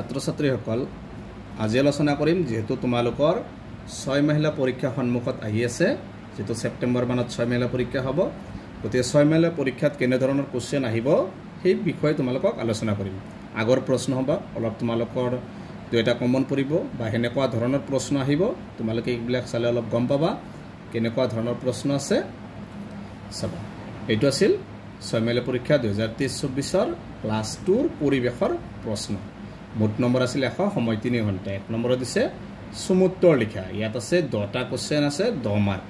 ছাত্ৰ ছাত্ৰীসকল আজি আলোচনা কৰিম যেহেতু তোমালোকৰ 6 মহিলা পৰীক্ষা সন্মুখত আহি আছে যেটো সেপ্টেম্বৰ মানত 6 মহিলা পৰীক্ষা হ'ব গতে 6 মহিলা পৰীক্ষাত কেনে ধৰণৰ কোশ্চেন আহিব সেই বিষয়ে তোমালোকক আলোচনা কৰিম আগৰ প্ৰশ্ন হ'ব অলপ তোমালোকৰ দুটা কমন পৰিব বা হেনেকুৱা ধৰণৰ প্ৰশ্ন আহিব তোমালোকে এইবিলাক চালে অলপ গম পাবা কেনেকুৱা ধৰণৰ প্ৰশ্ন আছে চাবা এইটো আছিল 6 মহিলা পৰীক্ষা 2023-24 ক্লাস 2 ৰ পৰিবেশৰ প্ৰশ্ন মোট নম্বৰ আছিল 100 সময় 3 ঘণ্টা এক নম্বৰত দিছে সমুত্তৰ লিখা ইয়াত আছে 10টা কোশ্চেন আছে 10 মাৰ্ক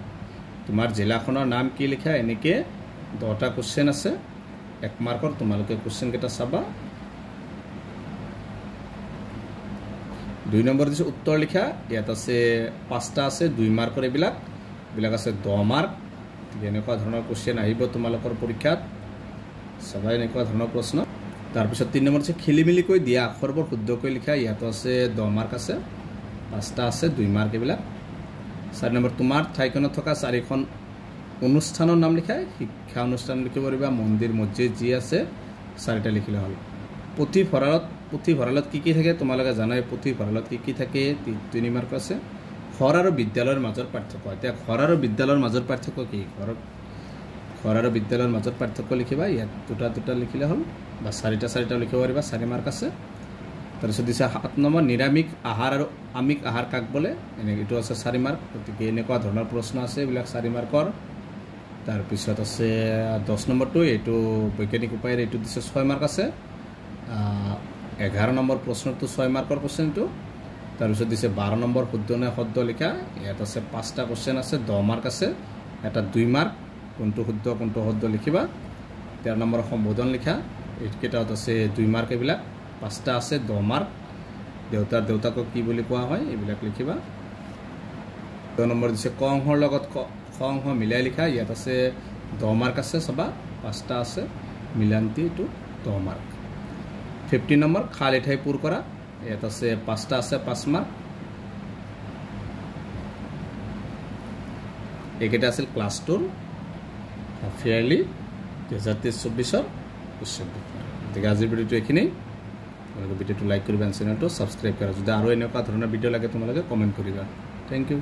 তোমাৰ জিলাখনৰ নাম কি লিখা এনেকে 10টা কোশ্চেন আছে 1 মাৰ্কৰ তোমালোকে কোশ্চেন কেটা চাবা 2 নম্বৰ দিছে উত্তৰ লিখা ইয়াত আছে 5টা আছে 2 মাৰ্কৰ এইবিলাক আছে 10 মাৰ্ক এনেকুৱা ধৰণৰ কোশ্চেন আহিব তোমালোকৰ পৰীক্ষাত সবাই এনেকুৱা ধৰণৰ প্ৰশ্ন তাৰ পিছত 3 নম্বৰ আছে খেলিমেলি কৈ দিয়া আখৰবোৰ শুদ্ধকৈ লিখা ইয়াত আছে 10 মাৰ্ক আছে 5টা আছে 2 মাৰ্ক এইবিলাক 4 নম্বৰ তোমাৰ ঠাইখনত থকা চাৰিখন অনুষ্ঠানৰ নাম লিখা শিক্ষা অনুষ্ঠান লিখিব পাৰিবা মন্দিৰ মছজিদ যি আছে চাৰিটা লিখিলে হ'ল পুথিভঁৰালত কি থাকে তোমালোকে জানাই পুথিভঁৰালত কি থাকে 3 মাৰ্ক আছে ঘৰ আৰু বিদ্যালয়ৰ মাজৰ পাৰ্থক্য এতিয়া ঘৰ আৰু বিদ্যালয়ৰ মাজৰ পাৰ্থক্য কি ঘৰ আৰু বিদ্যালয়ৰ মাজৰ পাৰ্থক্য লিখিবা ইয়াত দুটা লিখিলে হ'ল বা চাৰিটা লিখিব পাৰিবা 4 মাৰ্ক আছে তাৰ পিছত দিছে 7 নম্বৰ নিৰামিষ আহাৰ আৰু আমিষ আহাৰ কাক বলে এনেটো আছে 4 মাৰ্ক গতিকে এনেকুৱা ধৰণৰ প্ৰশ্ন আছে এইবিলাক 4 মাৰ্কৰ তাৰ পিছত আছে 10 নম্বৰটো এটো বৈজ্ঞানিক উপায়েৰে এটো দিছে 6 মাৰ্ক আছে 11 নম্বৰ প্ৰশ্নটো 6 মাৰ্কৰ কোশ্চেনটো তাৰ পিছত দিছে 12 নম্বৰ শুদ্ধ নে শুদ্ধ লিখা ইয়াত আছে 5টা কোশ্চেন আছে 10 মাৰ্ক আছে এটা 2 মাৰ্ক কোনটো শুদ্ধ লিখিবা 13 নম্বৰ সম্বোধন লিখা এইকেইটাত আছে 2 মাৰ্ক এইবিলাক 5টা আছে 10 মাৰ্ক দেউতাকক কি বুলি কোৱা হয় এইবিলাক লিখিবা 2 নম্বৰ দিছে ক অংশৰ লগত খ অংশ মিলাই লিখা ইয়াত আছে 10 মাৰ্ক আছে সবা 5টা আছে মিলান্তি এটো 10 মাৰ্ক 15 নম্বৰ খালি ঠাই পূৰ কৰা ইয়াত আছে 5টা আছে 5 মাৰ্ক এইকেইটা আছিল ক্লাস 2 ফেয়াৰলি 2023-24 কোশ্চেন ঠিক আজিৰ ভিডিওটো এখিনি তোমালোকে ভিডিওটো লাইক কৰিবা চেনেলটো সাবস্ক্ৰাইব কৰা যদি আৰু এনেকুৱা ধৰণৰ ভিডিও লাগে তোমালোকে কমেন্ট কৰিবা থ্যাংক ইউ